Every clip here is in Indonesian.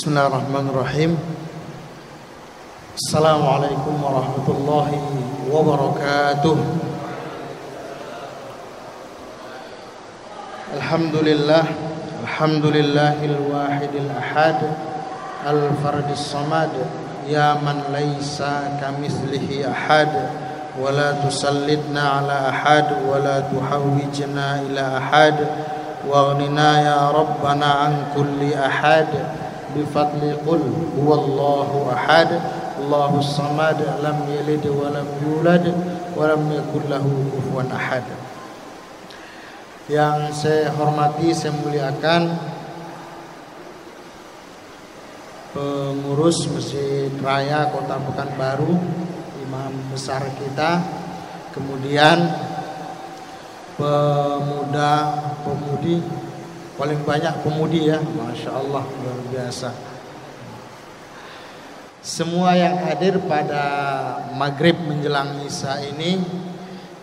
Bismillahirrahmanirrahim. Assalamualaikum warahmatullahi wabarakatuh. Alhamdulillahil wahidil ahad, al-fardis samad, ya man laisa kamitslihi ahad, wa la tusallitna ala ahad, wa la tuhawwijna ila ahad, waghnina ya rabbana an kulli ahad, bifadli qul huwallahu ahad, Allahus samad, lam yalid wa lam yulad wa lam yakul lahu kufuwan ahad. Yang saya hormati, saya muliakan pengurus Masjid Raya Kota Pekanbaru, imam besar kita, kemudian pemudi, paling banyak pemudi ya, Masya Allah, luar biasa. Semua yang hadir pada maghrib menjelang isya ini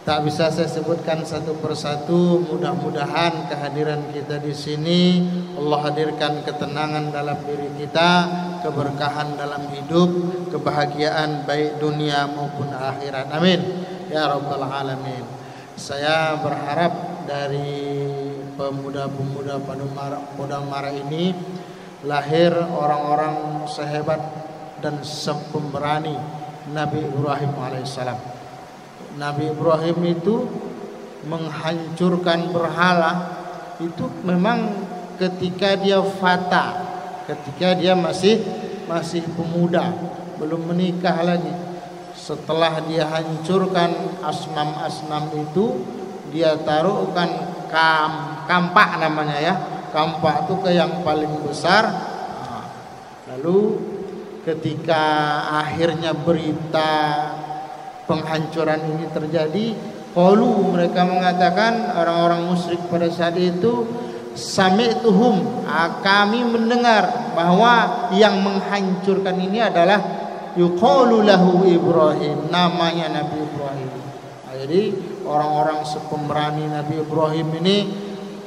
tak bisa saya sebutkan satu persatu. Mudah-mudahan kehadiran kita di sini Allah hadirkan ketenangan dalam diri kita, keberkahan dalam hidup, kebahagiaan baik dunia maupun akhirat. Amin ya rabbal alamin. Saya berharap dari pemuda-pemuda Podamara ini lahir orang-orang sehebat dan sepemberani Nabi Ibrahim alaihissalam. Nabi Ibrahim itu menghancurkan berhala itu memang ketika dia fata, ketika dia masih pemuda, belum menikah lagi. Setelah dia hancurkan asnam-asnam itu, dia taruhkan kampak namanya ya. Kampak itu ke yang paling besar. Lalu ketika akhirnya berita penghancuran ini terjadi, qalu, mereka mengatakan, orang-orang musyrik pada saat itu, sami'tuhum, kami mendengar bahwa yang menghancurkan ini adalah yuqalu lahu Ibrahim, namanya Nabi Ibrahim. Jadi orang-orang sepemberani Nabi Ibrahim ini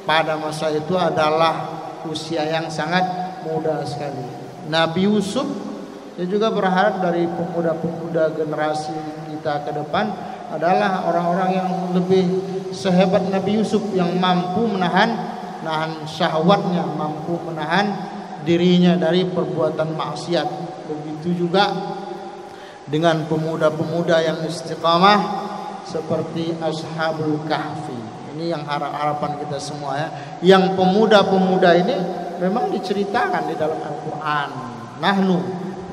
pada masa itu adalah usia yang sangat muda sekali. Nabi Yusuf, saya juga berharap dari pemuda-pemuda generasi kita ke depan adalah orang-orang yang lebih sehebat Nabi Yusuf, yang mampu menahan syahwatnya, mampu menahan dirinya dari perbuatan maksiat. Begitu juga dengan pemuda-pemuda yang istiqamah seperti Ashabul Kahfi. Ini yang harapan kita semua ya. Yang pemuda-pemuda ini memang diceritakan di dalam Al-Quran. Nahnu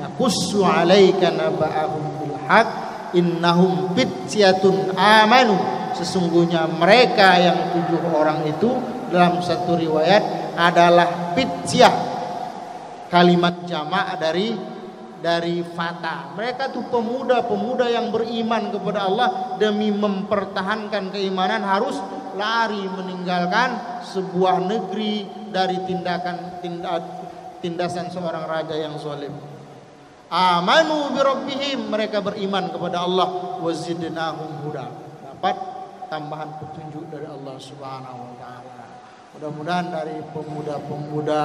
naqussu 'alaika naba'ahum bil haqq innahum fityatun amanu. Sesungguhnya mereka yang 7 orang itu dalam satu riwayat adalah fityah, kalimat jamak dari fata. Mereka tuh pemuda-pemuda yang beriman kepada Allah, demi mempertahankan keimanan harus lari meninggalkan sebuah negeri dari tindasan seorang raja yang zalim. Amanu bi rabbihim, mereka beriman kepada Allah, wazidnahum huda, dapat tambahan petunjuk dari Allah Subhanahu wa taala. Mudah-mudahan dari pemuda-pemuda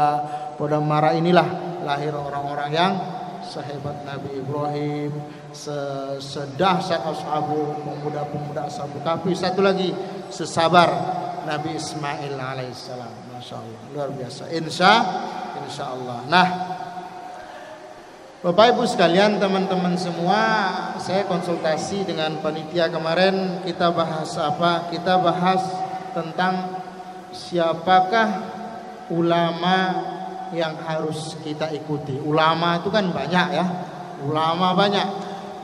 Podamara inilah lahir orang-orang yang sehebat Nabi Ibrahim, sedahsyat pemuda-pemuda Ashabul Kahfi. Satu lagi, sesabar Nabi Ismail alaihissalam. Masya Allah, luar biasa. Insya Allah. Nah, Bapak Ibu sekalian, teman-teman semua, saya konsultasi dengan panitia kemarin. Kita bahas apa? Kita bahas tentang siapakah ulama yang harus kita ikuti. Ulama itu kan banyak ya, ulama banyak,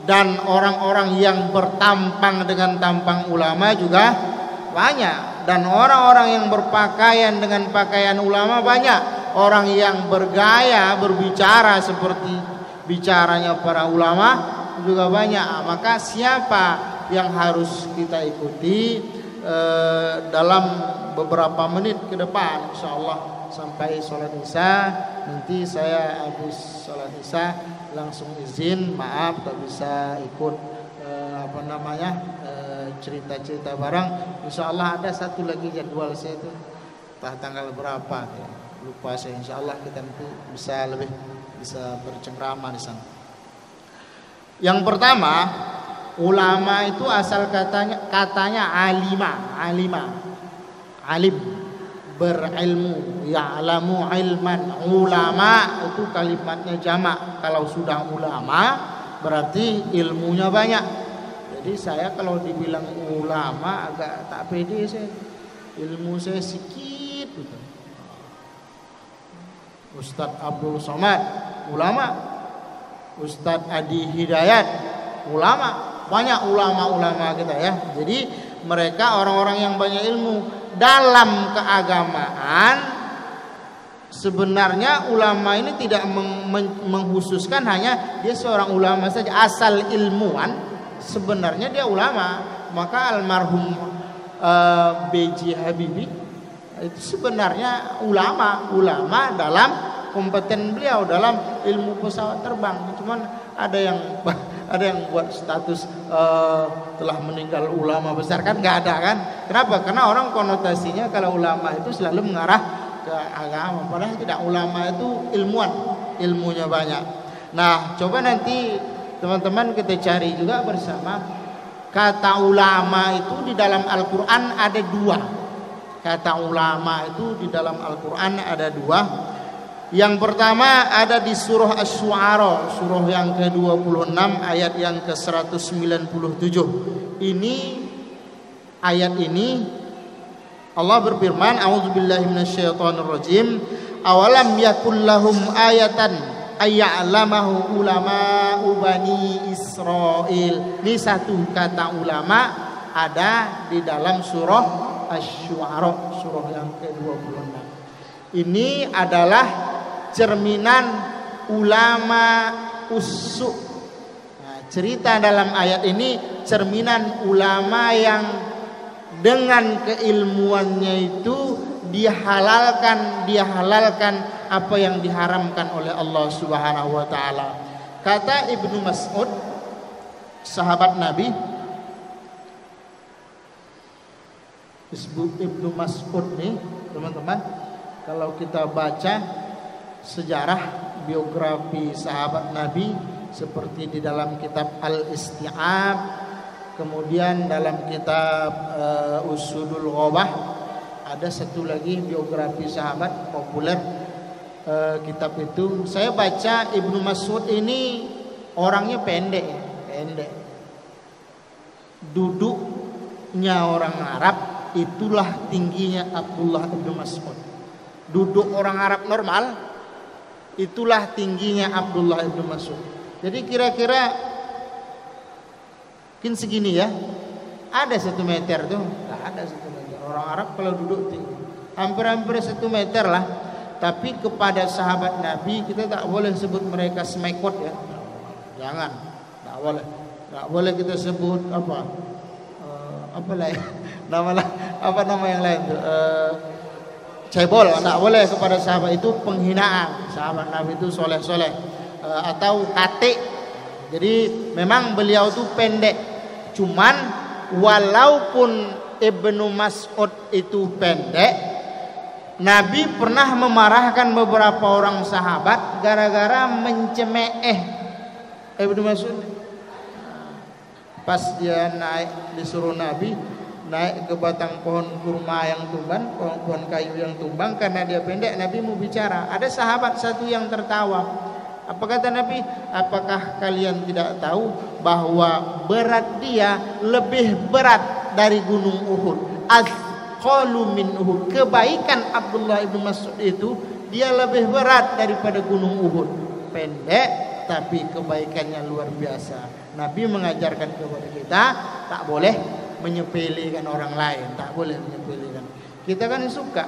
dan orang-orang yang bertampang dengan tampang ulama juga banyak, dan orang-orang yang berpakaian dengan pakaian ulama banyak, orang yang bergaya berbicara seperti bicaranya para ulama juga banyak. Maka siapa yang harus kita ikuti dalam beberapa menit ke depan, insyaallah sampai sholat isya. Nanti saya habis sholat isya langsung izin, maaf tak bisa ikut cerita-cerita bareng. Insyaallah ada satu lagi jadwal saya itu, tanggal berapa ya. lupa saya. Insyaallah kita nanti bisa bercengkrama di sana. Yang pertama, ulama itu asal katanya alim, berilmu, ya'lamu ilman. Ulama itu kalimatnya jamak. Kalau sudah ulama berarti ilmunya banyak. Jadi saya kalau dibilang ulama agak tak pede saya. Ilmu saya sedikit gitu. Ustadz Abdul Somad ulama, Ustadz Adi Hidayat ulama, banyak ulama-ulama kita ya. Jadi mereka orang-orang yang banyak ilmu. Dalam keagamaan sebenarnya ulama ini tidak mengkhususkan hanya dia seorang ulama saja, asal ilmuwan sebenarnya dia ulama. Maka almarhum B.J. Habibie itu sebenarnya ulama dalam kompeten beliau dalam ilmu pesawat terbang. Cuman ada yang buat status telah meninggal ulama besar, kan nggak ada kan? Kenapa? Karena orang konotasinya kalau ulama itu selalu mengarah ke agama, padahal tidak. Ulama itu ilmuwan, ilmunya banyak. Nah, coba nanti teman-teman kita cari juga bersama kata ulama itu di dalam Al-Quran ada dua. Kata ulama itu di dalam Al-Quran ada dua. Yang pertama ada di surah Asy-Syu'ara, surah yang ke-26 ayat yang ke-197. Ayat ini Allah berfirman, a'udzubillahi minasyaitonirrajim, awalam yakul lahum ayatan ayya'lamahu ulama'u bani Israil. Ini satu kata ulama ada di dalam surah Asy-Syu'ara, surah yang ke-26. Ini adalah cerminan ulama usuk. Nah, cerita dalam ayat ini cerminan ulama yang dengan keilmuannya itu dihalalkan apa yang diharamkan oleh Allah Subhanahu wa taala. Kata Ibnu Mas'ud, sahabat Nabi, Ibnu Mas'ud nih teman-teman, kalau kita baca sejarah biografi sahabat Nabi seperti di dalam kitab Al-Isti'ab, kemudian dalam kitab Usudul Ghobah, ada satu lagi biografi sahabat populer kitab itu. Saya baca Ibnu Mas'ud ini orangnya pendek. Duduknya orang Arab itulah tingginya Abdullah bin Mas'ud. Duduk orang Arab normal itulah tingginya Abdullah bin Mas'ud. Jadi kira-kira mungkin segini ya. Ada 1 meter tuh. Tidak ada 1 meter. Orang Arab kalau duduk tinggi hampir 1 meter lah. Tapi kepada sahabat Nabi kita tak boleh sebut mereka semekot ya. Jangan. Tak boleh. Tak boleh kita sebut apa nama yang lain tuh, cebol, tak boleh kepada sahabat, itu penghinaan. Sahabat Nabi itu soleh atau kate. Jadi memang beliau itu pendek. Cuman walaupun Ibnu Mas'ud itu pendek, Nabi pernah memarahkan beberapa orang sahabat gara-gara mencemeeh Ibnu Mas'ud. Pas dia naik, disuruh Nabi naik ke batang pohon kurma yang tumbang, pohon kayu yang tumbang, karena dia pendek. Nabi mau bicara, ada sahabat satu yang tertawa. Apa kata Nabi? Apakah kalian tidak tahu bahwa berat dia lebih berat dari gunung Uhud? Azqalu min Uhud. Kebaikan Abdullah bin Mas'ud itu dia lebih berat daripada gunung Uhud. Pendek tapi kebaikannya luar biasa. Nabi mengajarkan kepada kita tak boleh menyepelekan orang lain, tak boleh menyepelekan. Kita kan suka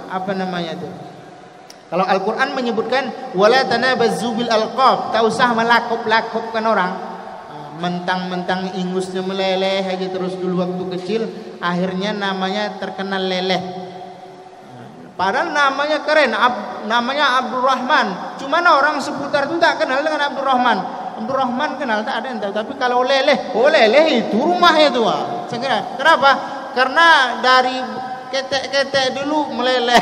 kalau Al-Quran menyebutkan wala tanabazzu bil alqab, tak usah melakop-lakopkan orang. Mentang-mentang ingusnya meleleh aja terus dulu waktu kecil, akhirnya namanya terkenal leleh. Padahal namanya keren, namanya Abdurrahman. Cuman orang seputar itu tak kenal dengan Abdurrahman. Abdurrahman kenal, tak ada yang tahu. Tapi kalau leleh, leleh itu rumahnya tuh. Kenapa? Karena dari ketek-ketek dulu meleleh.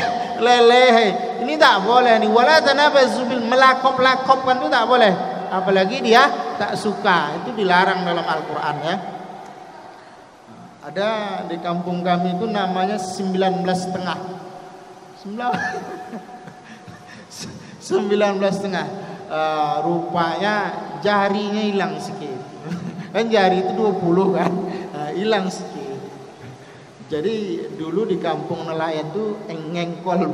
Ini tak boleh nih. Wala tanabazu bil, melakop-lakopkan itu tak boleh. Apalagi dia tak suka, itu dilarang dalam Al-Qur'an ya. Ada di kampung kami itu namanya 19 setengah. 19 setengah. Rupanya jarinya hilang sedikit. Kan jari itu 20 kan. Hilang sedikit. Jadi dulu di kampung nelayan itu ngengkol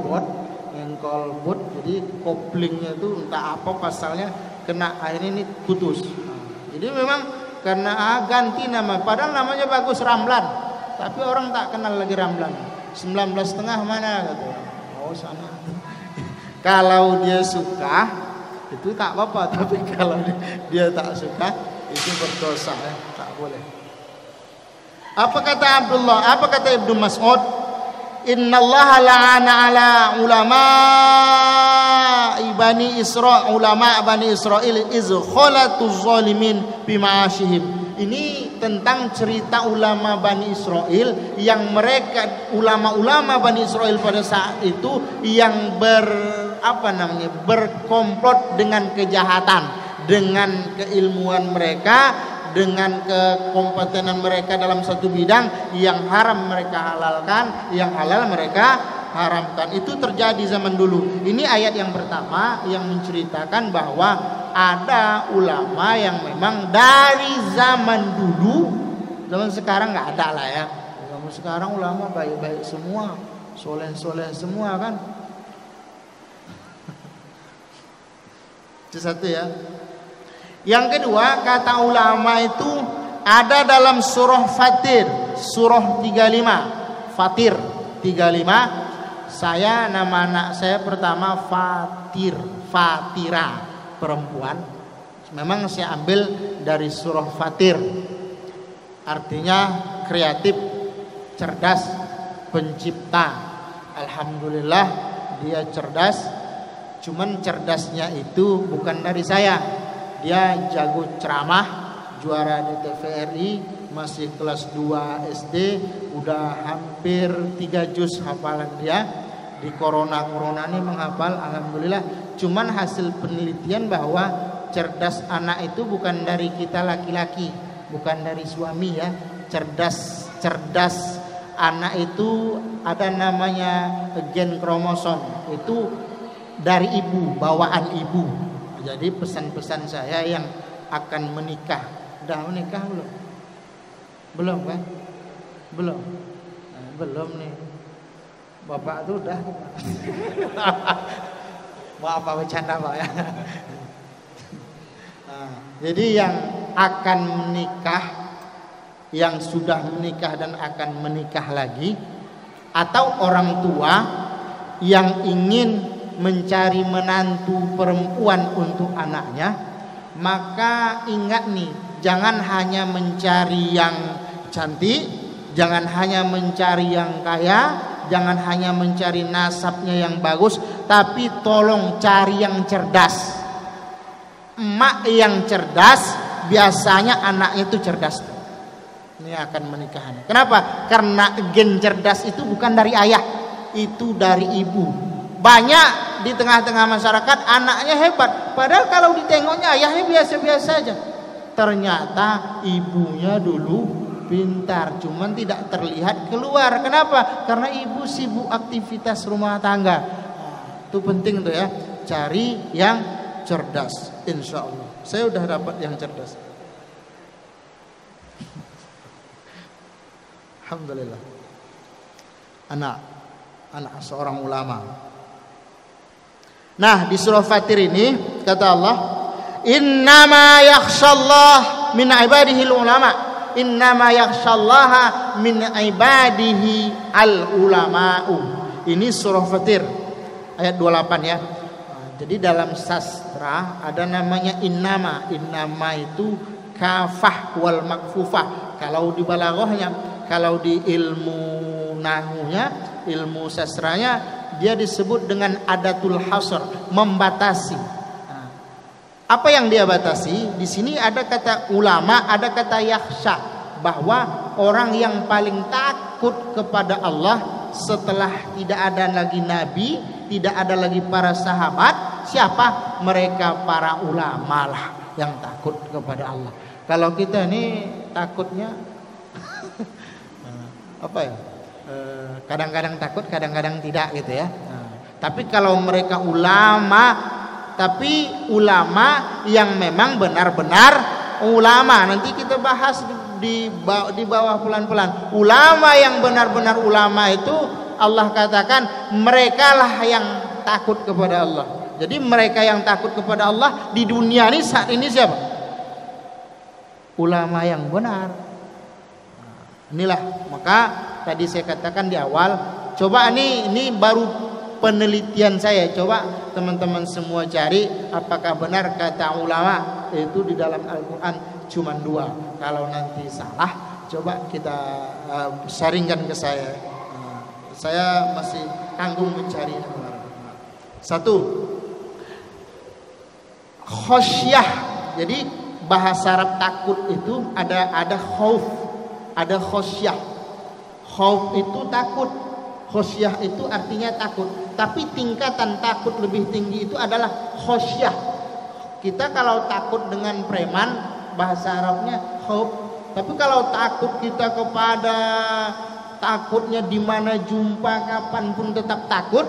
bot, jadi koplingnya itu entah apa pasalnya kena akhirnya ini putus. Jadi memang karena ganti nama, padahal namanya bagus Ramlan, tapi orang tak kenal lagi Ramlan. 19 setengah mana kata orang. Oh sana. Kalau dia suka itu tak apa-apa, tapi kalau dia tak suka itu berdosa ya, tak boleh. Apa kata Abdullah? Apa kata Ibnu Mas'ud? Innallaha la'ana ala ulama Bani Israil iz khalatuz zalimin bima'ashihim. Ini tentang cerita ulama Bani Israil yang mereka ulama-ulama Bani Israil pada saat itu yang berkomplot dengan kejahatan, dengan keilmuan mereka, dengan kekompetenan mereka dalam satu bidang, yang haram mereka halalkan, yang halal mereka haramkan. Itu terjadi zaman dulu. Ini ayat yang pertama yang menceritakan bahwa ada ulama yang memang dari zaman dulu, zaman sekarang nggak ada lah ya. Zaman sekarang ulama baik-baik semua, soleh-soleh semua kan. Itu satu ya. Yang kedua, kata ulama itu ada dalam surah Fatir, surah 35. Fatir 35. Saya, nama anak saya pertama Fatira, perempuan. Memang saya ambil dari surah Fatir. Artinya kreatif, cerdas, pencipta. Alhamdulillah dia cerdas. Cuman cerdasnya itu bukan dari saya. Dia jago ceramah, juara di TVRI, masih kelas 2 SD, udah hampir 3 juz hafalan dia. Di corona ini menghafal, alhamdulillah. Cuman hasil penelitian bahwa cerdas anak itu bukan dari kita laki-laki, bukan dari suami ya. Cerdas anak itu ada namanya gen kromosom, itu dari ibu, bawaan ibu. Jadi pesan-pesan saya yang akan menikah, udah menikah belum? Belum kan? Belum. Nah, belum nih. Bapak tuh udah. Maaf Pak, bercanda Pak ya. Nah, jadi yang akan menikah, yang sudah menikah dan akan menikah lagi, atau orang tua yang ingin mencari menantu perempuan untuk anaknya, maka ingat nih, jangan hanya mencari yang cantik, jangan hanya mencari yang kaya, jangan hanya mencari nasabnya yang bagus, tapi tolong cari yang cerdas. Emak yang cerdas biasanya anaknya itu cerdas. Ini akan menikahan. Kenapa? Karena gen cerdas itu bukan dari ayah, itu dari ibu. Banyak di tengah-tengah masyarakat anaknya hebat, padahal kalau ditengoknya ayahnya biasa-biasa aja. Ternyata ibunya dulu pintar, cuman tidak terlihat keluar. Kenapa? Karena ibu sibuk aktivitas rumah tangga. Itu penting tuh ya, cari yang cerdas. Insya Allah saya udah dapat yang cerdas. Alhamdulillah. Anak seorang ulama. Nah, di surah Fatir ini kata Allah, innama yakhshallah min ibadihi ulama. Innama yakhshallaha min ibadihi al ulama'u. Ini surah Fatir ayat 28 ya. Jadi dalam sastra ada namanya innama. Innama itu kafah wal makfufah. Kalau di balaghahnya, kalau di ilmu nahunya, ilmu sastranya, dia disebut dengan adatul hasr, membatasi. Nah, apa yang dia batasi? Di sini ada kata ulama, ada kata yakhsha, bahwa orang yang paling takut kepada Allah setelah tidak ada lagi nabi, tidak ada lagi para sahabat. Siapa? Mereka para ulama lah yang takut kepada Allah. Kalau kita ini takutnya apa ya? Kadang-kadang takut, kadang-kadang tidak gitu ya. Tapi kalau mereka ulama, tapi ulama yang memang benar-benar ulama, nanti kita bahas di bawah pelan-pelan. Ulama yang benar-benar ulama itu Allah katakan mereka lah yang takut kepada Allah. Jadi mereka yang takut kepada Allah di dunia ini saat ini siapa? Ulama yang benar. Inilah, maka tadi saya katakan di awal, coba ini baru penelitian saya. Coba teman-teman semua cari apakah benar kata ulama itu di dalam Al-Quran cuma 2. Kalau nanti salah, coba kita sharingkan ke saya. Saya masih tanggung mencari. 1, khosyah. Jadi bahasa Arab takut itu ada khauf, ada khosyah. Khauf itu takut, khosyah itu artinya takut. Tapi tingkatan takut lebih tinggi itu adalah khosyah. Kita kalau takut dengan preman, bahasa Arabnya khauf. Tapi kalau takut kita kepada takutnya di mana jumpa kapanpun tetap takut.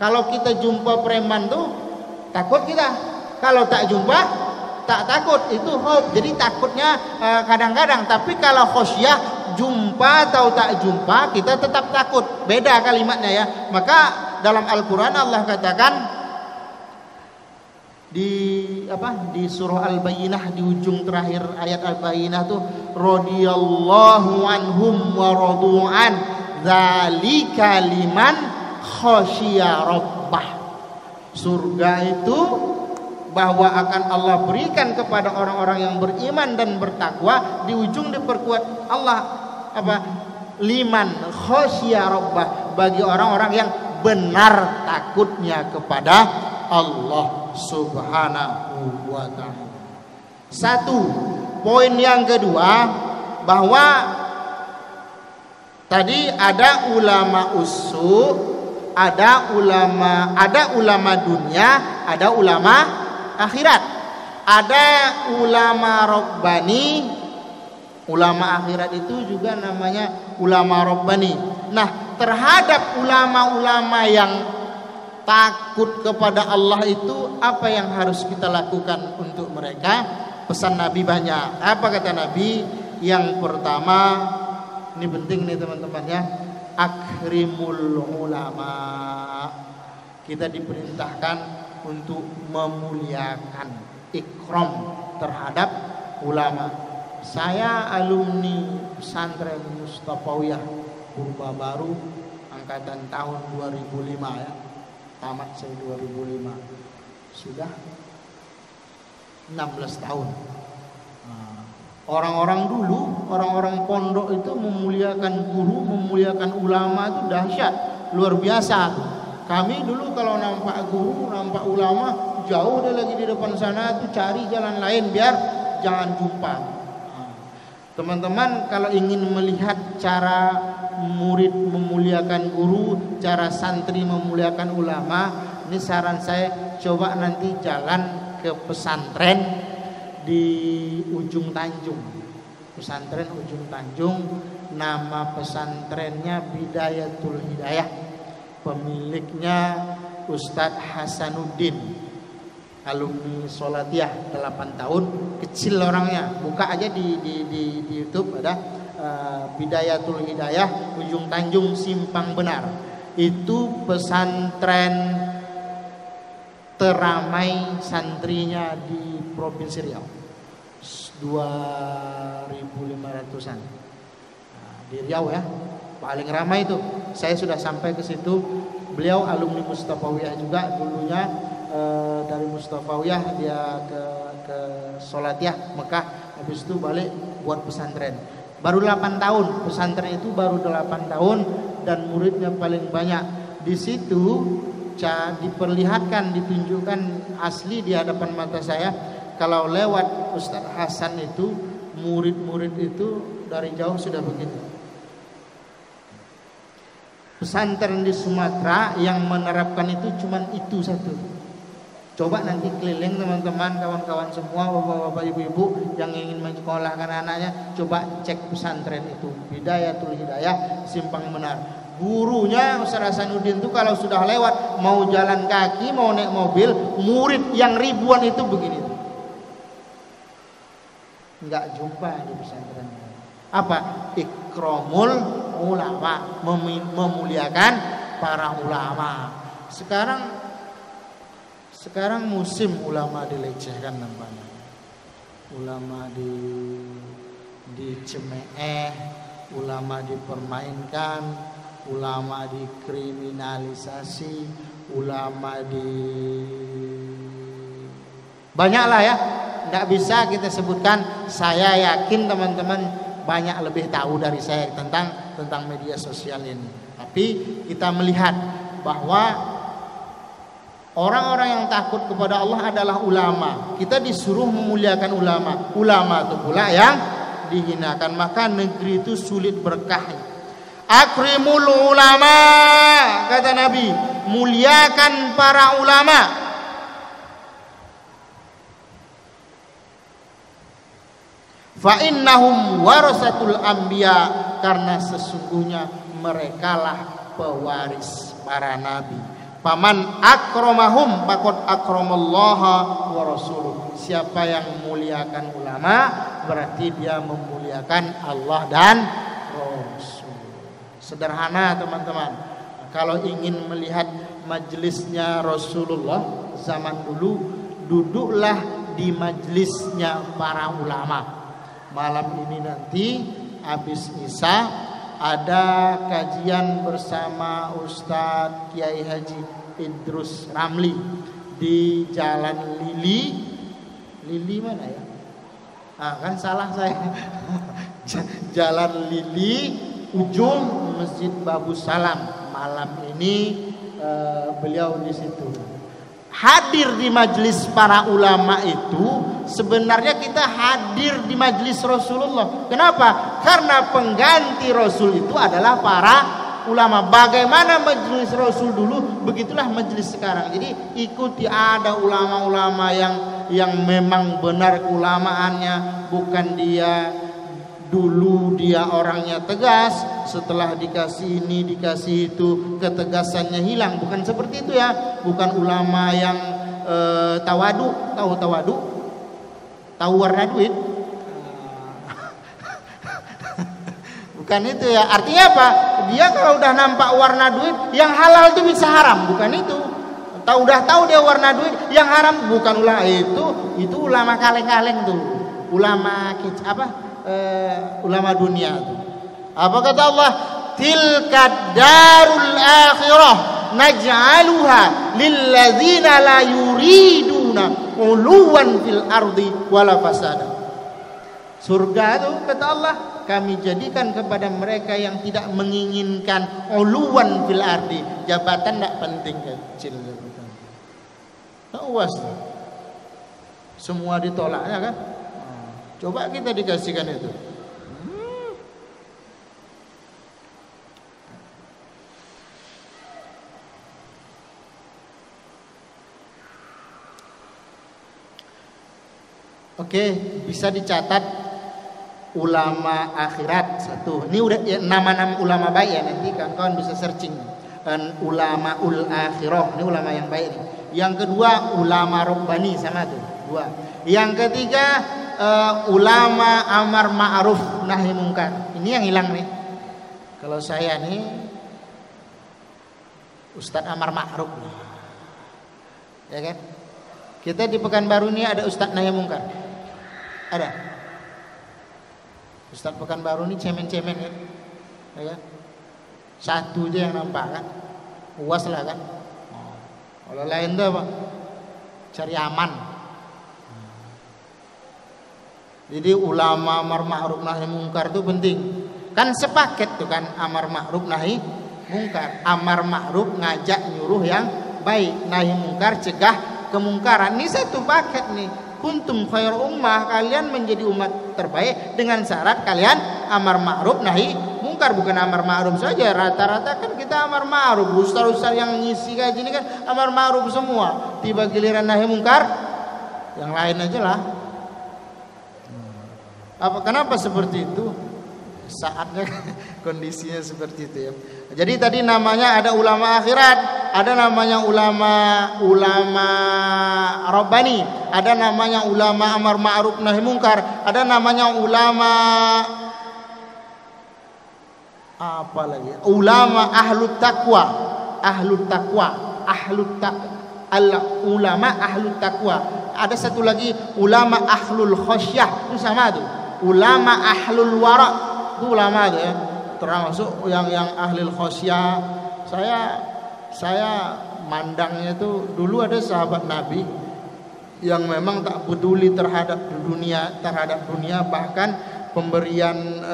Kalau kita jumpa preman tuh takut kita. Kalau tak jumpa tak takut, itu khauf. Jadi takutnya kadang-kadang. Tapi kalau khosyah, jumpa atau tak jumpa kita tetap takut. Beda kalimatnya ya. Maka dalam Al-Quran Allah katakan di surah Al-Bayyinah, di ujung terakhir ayat Al-Bayyinah tuh, radhiyallahu anhum wa radu'an dzalika liman khasyiya rabbah. Surga itu bahwa akan Allah berikan kepada orang-orang yang beriman dan bertakwa. Di ujung diperkuat Allah liman khasyiya rabbah, bagi orang-orang yang benar takutnya kepada Allah Subhanahu wa ta'ala. 1. Poin yang kedua, bahwa tadi ada ulama usul, ada ulama dunia, ada ulama akhirat. Ada ulama rabbani. Ulama akhirat itu juga namanya ulama rabbani. Nah, terhadap ulama-ulama yang takut kepada Allah itu, apa yang harus kita lakukan untuk mereka? Pesan Nabi banyak. Apa kata Nabi? Yang pertama, ini penting nih teman-teman ya, akrimul ulama. Kita diperintahkan untuk memuliakan, ikram terhadap ulama. Saya alumni pesantren Mustafawiyah Purba Baru angkatan tahun 2005 ya. Tamat saya 2005. Sudah 16 tahun. Orang-orang dulu, orang-orang pondok itu memuliakan guru, memuliakan ulama itu dahsyat, luar biasa. Kami dulu kalau nampak guru, nampak ulama, jauh dia lagi di depan sana tuh, cari jalan lain biar jangan jumpa. Teman-teman kalau ingin melihat cara murid memuliakan guru, cara santri memuliakan ulama, ini saran saya, coba nanti jalan ke pesantren di Ujung Tanjung. Pesantren Ujung Tanjung, nama pesantrennya Bidayatul Hidayah. Pemiliknya Ustadz Hasanuddin, alumni Sholatiyah 8 tahun, kecil orangnya. Buka aja di YouTube, ada Bidayatul Hidayah Ujung Tanjung Simpang Benar. Itu pesantren teramai santrinya di Provinsi Riau, 2.500-an. Di Riau ya, paling ramai itu. Saya sudah sampai ke situ. Beliau alumni Mustafawiyah juga dulunya, dari Mustafawiyah dia ke Sholatiyah Mekah, habis itu balik buat pesantren. Baru 8 tahun, pesantren itu baru 8 tahun, dan muridnya paling banyak. Di situ diperlihatkan, ditunjukkan asli di hadapan mata saya. Kalau lewat Ustadz Hasan itu, murid-murid itu dari jauh sudah begitu. pesantren di Sumatera yang menerapkan itu cuman itu satu. Coba nanti keliling teman-teman, kawan-kawan semua, bapak-bapak, ibu-ibu yang ingin menyekolahkan anaknya, coba cek pesantren itu. Hidayatul Hidayah, Simpang Menar. Gurunya Ustaz Hasanuddin itu kalau sudah lewat, mau jalan kaki, mau naik mobil, murid yang ribuan itu begini. Enggak jumpa di pesantren. Apa? Ikramul ulama, memuliakan para ulama. Sekarang musim ulama dilecehkan nampaknya. Ulama dicemeeh, ulama dipermainkan, ulama dikriminalisasi, ulama banyaklah ya. Nggak bisa kita sebutkan. Saya yakin teman-teman banyak lebih tahu dari saya tentang media sosial ini. Tapi kita melihat bahwa orang-orang yang takut kepada Allah adalah ulama. Kita disuruh memuliakan ulama. Ulama itu pula yang dihinakan. Maka negeri itu sulit berkah. Akrimul ulama, kata Nabi, muliakan para ulama. Fa innahum warasatul anbiya, karena sesungguhnya merekalah pewaris para nabi. Paman akramahum faqad akramallaha wa rasuluh. Siapa yang memuliakan ulama berarti dia memuliakan Allah dan Rasul. Sederhana teman-teman. Kalau ingin melihat majelisnya Rasulullah zaman dulu, duduklah di majelisnya para ulama. Malam ini nanti habis Isya ada kajian bersama Ustadz Kiai Haji Idrus Ramli di Jalan Lili mana ya? Kan salah saya. Jalan Lili ujung Masjid Babu Salam. Malam ini beliau di situ. Hadir di majelis para ulama itu sebenarnya kita hadir di majelis Rasulullah. Kenapa? Karena pengganti Rasul itu adalah para ulama. Bagaimana majelis Rasul dulu, begitulah majelis sekarang. Jadi ikuti, ada ulama-ulama yang memang benar keulamaannya, bukan dia dulu dia orangnya tegas, setelah dikasih ini dikasih itu ketegasannya hilang. Bukan seperti itu ya. Bukan ulama yang tawadu. Tahu tawadu? Tahu warna duit? Bukan itu ya. Artinya apa? Dia kalau udah nampak warna duit, yang halal itu bisa haram. Bukan itu. Udah tahu dia warna duit, yang haram bukan ulama itu ulama kaleng-kaleng tuh. Ulama ulama dunia itu. Apa kata Allah? Tilka darul akhirah naj'aluha lilladzina la yuriduna uluwan fil ardi wala fasada. Surga itu kata Allah, kami jadikan kepada mereka yang tidak menginginkan uluwan fil ardi. Jabatan tidak penting, kecil jabatan. Awas. Semua ditolaknya kan? Coba kita dikasihkan itu. Oke, bisa dicatat ulama akhirat satu. Ini udah ya, nama-nama ulama baik ya, nanti kawan-kawan bisa searching. Ulama ul akhirah, ini ulama yang baik nih. Yang kedua ulama robbani, sama tuh, dua. Yang ketiga ulama amar ma'ruf nahi mungkar. Ini yang hilang nih. Kalau saya nih Ustadz amar ma'ruf, ya kan? Kita di Pekanbaru ini ada Ustadz nahi mungkar. Ada. Ustadz Pekanbaru ini cemen-cemen kan? Ya kan? Satu aja yang nampak kan? Puas lah kan? Kalau lain tuh apa? Cari aman. Jadi ulama amar ma'ruf nahi mungkar itu penting. Kan sepaket tuh kan, amar ma'ruf nahi mungkar. Amar ma'ruf ngajak nyuruh yang baik, nahi mungkar cegah kemungkaran. Ini satu paket nih. Kuntum khair ummah, kalian menjadi umat terbaik dengan syarat kalian amar ma'ruf nahi mungkar. Bukan amar ma'ruf saja, rata-rata kan kita kita amar ma'ruf. Ustaz-ustaz yang ngisi kayak gini kan amar ma'ruf semua. Tiba giliran nahi mungkar, yang lain aja lah. Kenapa seperti itu? Saatnya kondisinya seperti itu ya. Jadi tadi namanya ada ulama akhirat, ada namanya ulama rabbani, ada namanya ulama amar ma'ruf nahi mungkar, ada namanya ulama apa lagi? Ulama ahlut taqwa, ulama ahlut taqwa. Ada satu lagi ulama ahlul khasyah, itu sama tuh. Ulama ahlul wara, itu ulama tuh ya. Termasuk yang ahlul khasyah. Saya mandangnya itu dulu ada sahabat Nabi yang memang tak peduli terhadap dunia, bahkan pemberian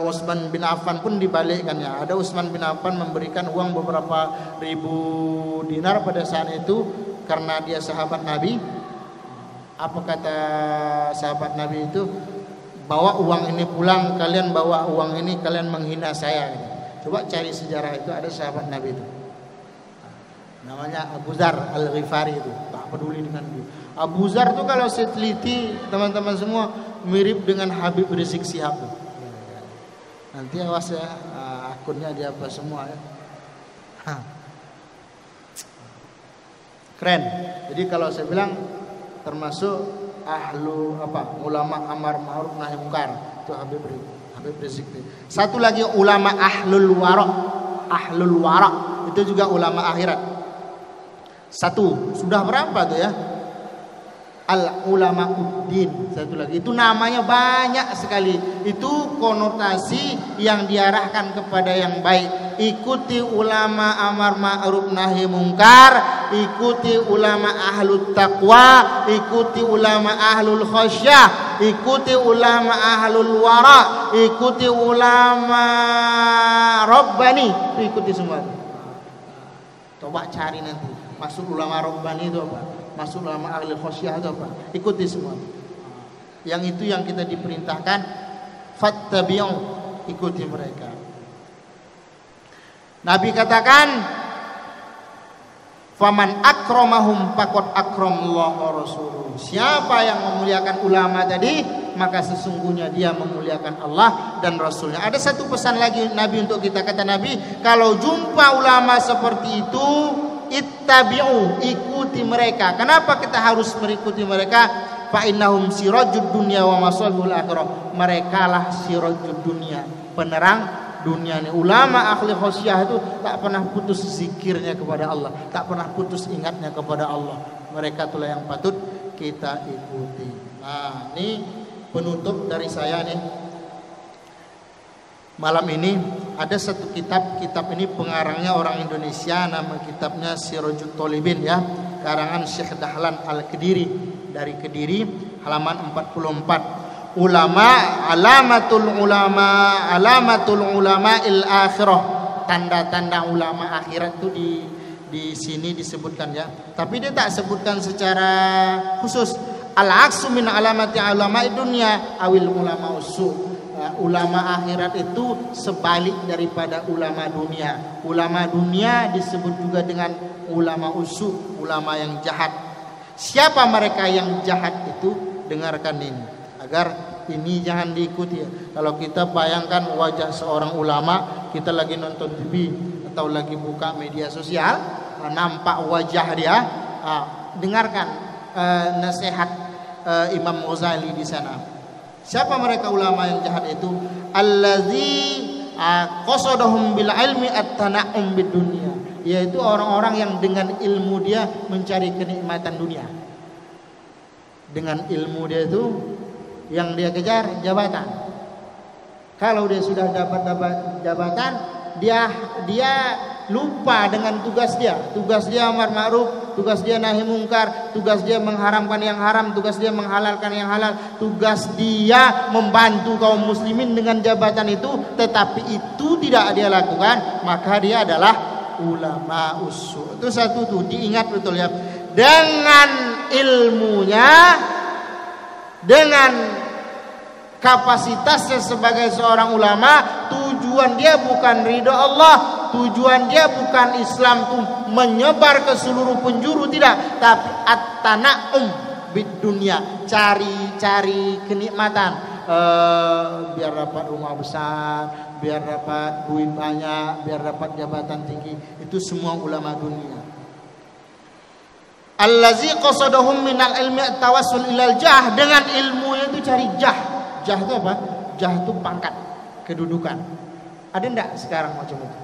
Utsman bin Affan pun dibalikkannya. Ada Utsman bin Affan memberikan uang beberapa ribu dinar pada saat itu karena dia sahabat Nabi. Apa kata sahabat Nabi itu? Bawa uang ini pulang, kalian bawa uang ini, kalian menghina saya. Coba cari sejarah itu, ada sahabat Nabi itu. Namanya Abu Dzar Al-Ghifari itu, tak peduli dengan dia. Abu Dzar itu kalau saya teliti teman-teman semua mirip dengan Habib Rizik Syihab. Nanti awas ya, akunnya dia apa semua ya. Keren. Jadi kalau saya bilang termasuk ulama amar ma'ruf nahi mungkar itu Habib Rizik. Satu lagi ulama ahlul wara itu juga ulama akhirat. Satu, sudah berapa tuh ya? Al ulama uddin, satu lagi. Itu namanya banyak sekali. Itu konotasi yang diarahkan kepada yang baik. Ikuti ulama amar ma'ruf nahi mungkar, ikuti ulama ahlut taqwa, ikuti ulama ahlul khasyah, ikuti ulama ahlul wara, ikuti ulama rabbani, ikuti semua. Coba cari nanti maksud ulama rabbani itu apa, maksud ulama ahlul khasyah itu apa, ikuti semua. Yang itu yang kita diperintahkan, fattabi'u, ikuti mereka. Nabi katakan, faman akramahum faqad akramallahu rasuluhu. Siapa yang memuliakan ulama tadi, maka sesungguhnya dia memuliakan Allah dan Rasulnya. Ada satu pesan lagi Nabi untuk kita, kata Nabi, kalau jumpa ulama seperti itu, ittabi'u, ikuti mereka. Kenapa kita harus mengikuti mereka? Fa innahum sirajud dunya wa masabihul akhirah. Mereka lah sirajud dunya, penerang dunia ini. Ulama ahli khasyah itu tak pernah putus zikirnya kepada Allah, tak pernah putus ingatnya kepada Allah. Mereka itulah yang patut kita ikuti. Nah, ini penutup dari saya nih. Malam ini ada satu kitab ini pengarangnya orang Indonesia, nama kitabnya Sirajut Thalibin ya, karangan Syekh Dahlan Al-Kediri dari Kediri, halaman 44. Alamatul ulama il akhirah, tanda-tanda ulama akhirat itu di sini disebutkan ya, tapi dia tak sebutkan secara khusus. Al-aksu min alamati ulama dunya awil ulama usu. Ulama akhirat itu sebalik daripada ulama dunia. Ulama dunia disebut juga dengan ulama usu, ulama yang jahat. Siapa mereka yang jahat itu? Dengarkan ini, agar ini jangan diikuti ya. Kalau kita bayangkan wajah seorang ulama, kita lagi nonton TV atau lagi buka media sosial, nampak wajah dia, dengarkan nasihat Imam Ghazali di sana. Siapa mereka ulama yang jahat itu? Allazi qasadahum bil ilmi at-tana'um bid dunya, yaitu orang-orang yang dengan ilmu dia mencari kenikmatan dunia. Dengan ilmu dia itu yang dia kejar jabatan. Kalau dia sudah dapat jabatan, dia lupa dengan tugas dia. Tugas dia amar ma'ruf, tugas dia nahi mungkar, tugas dia mengharamkan yang haram, tugas dia menghalalkan yang halal, tugas dia membantu kaum muslimin dengan jabatan itu, tetapi itu tidak dia lakukan, maka dia adalah ulama usu. Itu satu tuh, diingat betul ya. Dengan ilmunya, dengan kapasitasnya sebagai seorang ulama, tujuan dia bukan ridho Allah, Tujuan dia bukan Islam tuh menyebar ke seluruh penjuru, tidak, tapi at-tana'um bid dunia, cari kenikmatan. Biar dapat rumah besar, biar dapat duit banyak, biar dapat jabatan tinggi. Itu semua ulama dunia. Allazi qasadahum minal ilmi at-tawassul ilal jah. Dengan ilmunya itu cari jah. Jah itu apa? Jah itu pangkat, kedudukan. Ada enggak sekarang macam itu?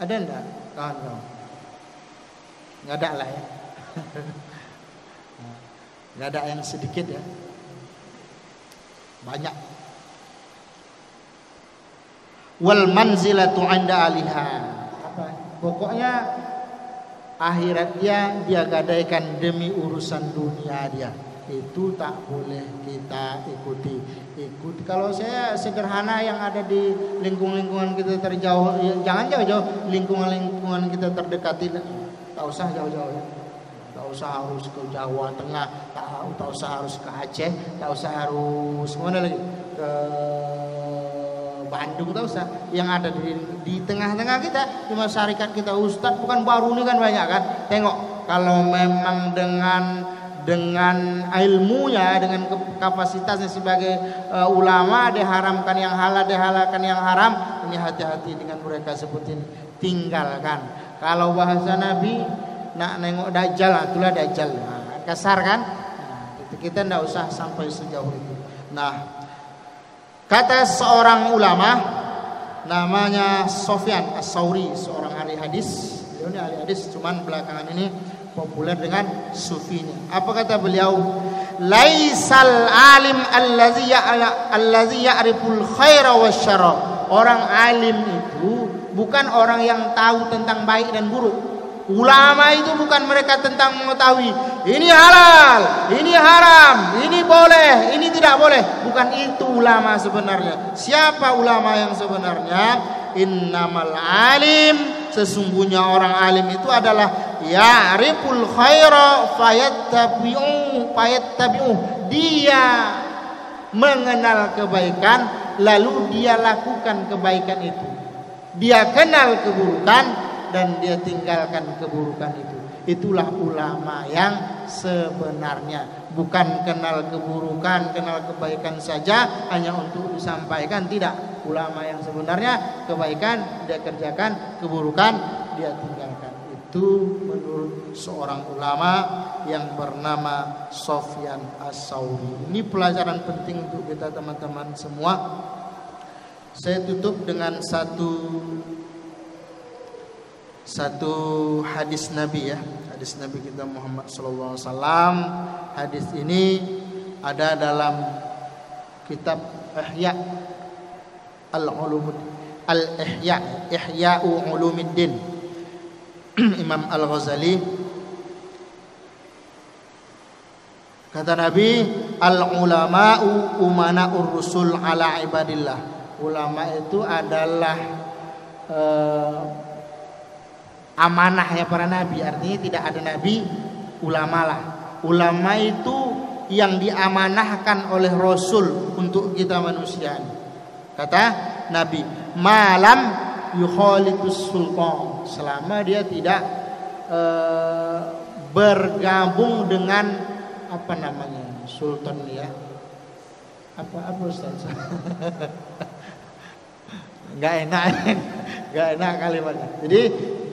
Ada enggak? Kawan-kawan? Enggak ada lah ya. Enggak ada yang sedikit ya. Banyak. Wal manzilatu 'inda aliha. Apa? Pokoknya akhirat dia gadaikan demi urusan dunia dia. Itu tak boleh kita ikuti. Kalau saya sederhana yang ada di lingkungan kita terjauh, jangan jauh-jauh, lingkungan kita terdekati, tak usah jauh-jauh ya. Tak usah harus ke Jawa Tengah, tak usah harus ke Aceh, tak usah harus kemana lagi, ke Bandung, tak usah. Yang ada di tengah-tengah kita, di masyarakat kita, Ustadz bukan baru ini kan banyak kan. Tengok, kalau memang dengan ilmunya, dengan kapasitasnya sebagai ulama, diharamkan yang halal, dihalalkan yang haram, ini hati-hati dengan mereka sebutin, tinggalkan. Kalau bahasa Nabi, nak nengok dajjal, itulah dajjal. Nah, kasar kan? Nah, kita tidak usah sampai sejauh itu. Nah, kata seorang ulama namanya Sufyan Ats-Tsauri, seorang ahli hadis. Beliau ini ahli hadis, cuman belakangan ini populer dengan sufinya. Apa kata beliau? Laisal alim allazi ya'riful khaira wasyarra. Orang alim itu bukan orang yang tahu tentang baik dan buruk. Ulama itu bukan mereka tentang mengetahui ini halal, ini haram, ini boleh, ini tidak boleh. Bukan itu ulama sebenarnya. Siapa ulama yang sebenarnya? Innamal alim, sesungguhnya orang alim itu adalah ya'riful khaira fayattabi'u. Dia mengenal kebaikan lalu dia lakukan kebaikan itu. Dia kenal keburukan dan dia tinggalkan keburukan itu. Itulah ulama yang sebenarnya. Bukan kenal keburukan, kenal kebaikan saja hanya untuk disampaikan, tidak. Ulama yang sebenarnya kebaikan dia kerjakan, keburukan dia tinggalkan. Itu menurut seorang ulama yang bernama Sufyan Ats-Tsauri. Ini pelajaran penting untuk kita teman-teman semua. Saya tutup dengan satu hadis Nabi ya, hadis Nabi kita Muhammad sallallahu alaihi wasallam. Hadis ini ada dalam kitab Ihya Ihya'u Ulumuddin Imam Al-Ghazali. Kata Nabi, al-ulama'u umana'ur rusul ala ibadillah. Ulama itu adalah amanahnya para nabi. Artinya tidak ada nabi, ulama lah. Ulama itu yang diamanahkan oleh Rasul untuk kita manusia. Kata Nabi, malam yukhalitus sultan, selama dia tidak bergabung dengan apa namanya sultan ya. Apa Ustaz? Enggak enak kalimatnya. Jadi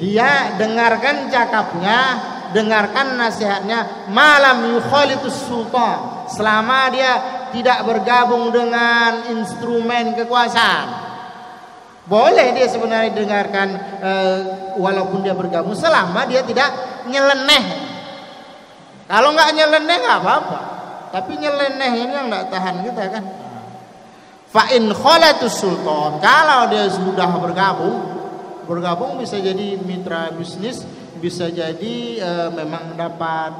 dia dengarkan cakapnya, dengarkan nasihatnya, malam yukhalitus sultan, selama dia tidak bergabung dengan instrumen kekuasaan. Boleh dia sebenarnya dengarkan walaupun dia bergabung, selama dia tidak nyeleneh. Kalau nggak nyeleneh nggak apa-apa, tapi nyeleneh ini yang nggak tahan kita kan. Fa in khalatus sultan, kalau dia sudah bergabung bisa jadi mitra bisnis, bisa jadi memang dapat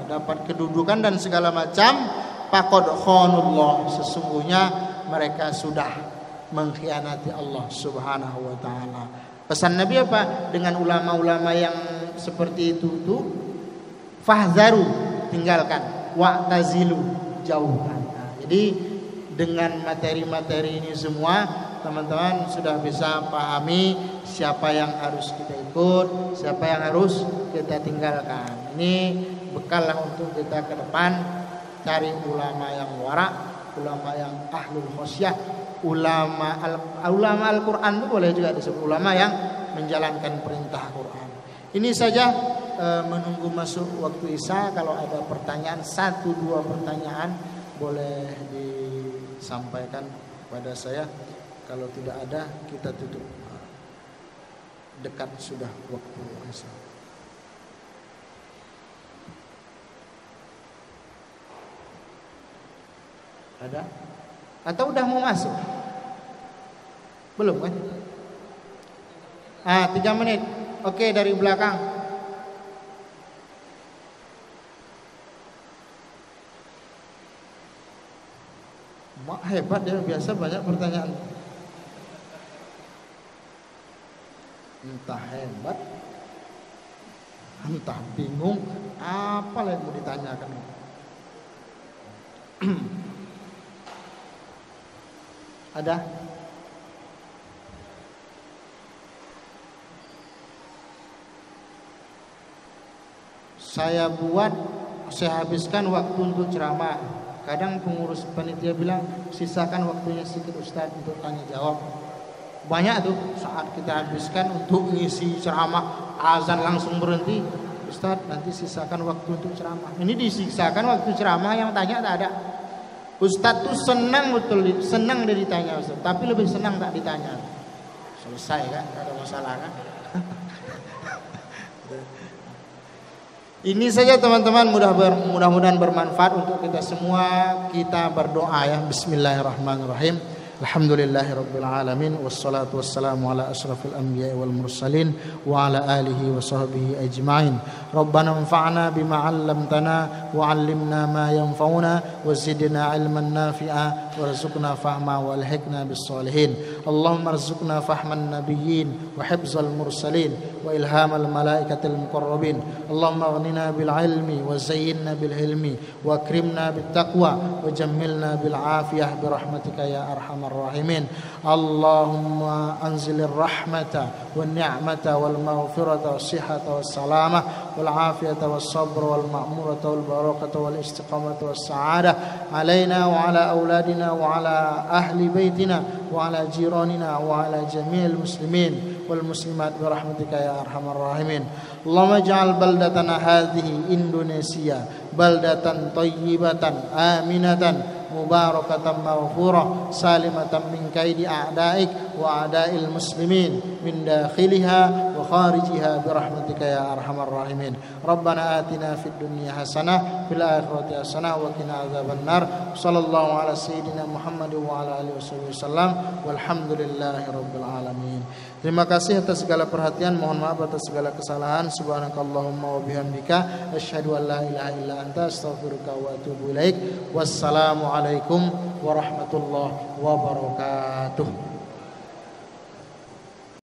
dapat kedudukan dan segala macam. Faqad khonullah, sesungguhnya mereka sudah mengkhianati Allah Subhanahu wa taala. Pesan Nabi apa dengan ulama-ulama yang seperti itu tuh? Fahzaru, tinggalkan, wa'tazilu, jauhkan. Nah, jadi dengan materi-materi ini semua, teman-teman sudah bisa pahami siapa yang harus kita ikut, siapa yang harus kita tinggalkan. Ini bekal lah untuk kita ke depan, cari ulama yang wara, ulama yang ahlul khosyah, ulama Al-Quran itu boleh juga disebut ulama yang menjalankan perintah Quran. Ini saja, menunggu masuk waktu Isya. Kalau ada pertanyaan, 1-2 pertanyaan boleh disampaikan kepada saya. Kalau tidak ada, kita tutup. Dekat sudah waktu Isya. Ada? Atau udah mau masuk? Belum kan? 3 menit. Oke, dari belakang. Mak hebat ya, biasa banyak pertanyaan. Entah hebat, entah bingung, apa yang mau ditanyakan. Ada? Saya habiskan waktu untuk ceramah. Kadang pengurus panitia bilang sisakan waktunya sedikit Ustaz untuk tanya jawab. Banyak tuh saat kita habiskan untuk ngisi ceramah, azan langsung berhenti. Ustaz nanti sisakan waktu untuk ceramah. Ini disisakan waktu ceramah, yang tanya tak ada. Ustaz tuh senang betul, senang dia ditanya Ustaz, tapi lebih senang tak ditanya. Selesai kan, tak ada masalah kan. Ini saja teman-teman, mudah-mudahan bermanfaat untuk kita semua. Kita berdoa ya. Bismillahirrahmanirrahim. Alhamdulillahirabbil alamin, wassalatu wassalamu ala asyrafil anbiya'i wal mursalin wa ala alihi wa sahbihi ajma'in. Rabbana anfa'na bima 'allamtana wa 'allimna ma yanfa'una wa zidna 'ilman nafi'a warzuqna fahma wa alhiqna bis salihin. Allahumma arzuqna fahman nabiyyin wa hifzal mursalin wa ilhamal malaikatil muqarrabin. Allahumma aghnina bil ilmi wa zayyinna bil hilmi wa akrimna bit taqwa wa jammilna bil afiyah bi rahmatika ya arhamar rahimin. Allahumma anzilir rahmata wan ni'mata wal maghfirata was sihhata was salamah wal afiyata was sabra wal ma'murata wal barakata wal istiqamata was sa'adah alaina wa ala auladina wa ala ahli baitina wa ala jiranina wa ala jami'il muslimin wal muslimat bi rahmatika ya arhamar rahimin. Allahumma ij'al baldatana hadhihi Indonesia baldatan thayyibatan aminatan mubarakatan maghfurah salimatan min kaidi a'daik wa a'dail muslimin min dakhiliha wa kharijiha bi rahmatika ya arhamar rahimin. Rabbana atina fid dunya hasanah fil akhirati hasanah wa qina adzabannar. Sallallahu ala sayyidina Muhammad wa ala alihi wasallam walhamdulillahi rabbil alamin. Terima kasih atas segala perhatian, mohon maaf atas segala kesalahan. Subhanakallahumma wa bihamdika asyhadu an la ilaha illa anta astaghfiruka wa atubu ilaik. Wassalamu alaikum warahmatullahi wabarakatuh.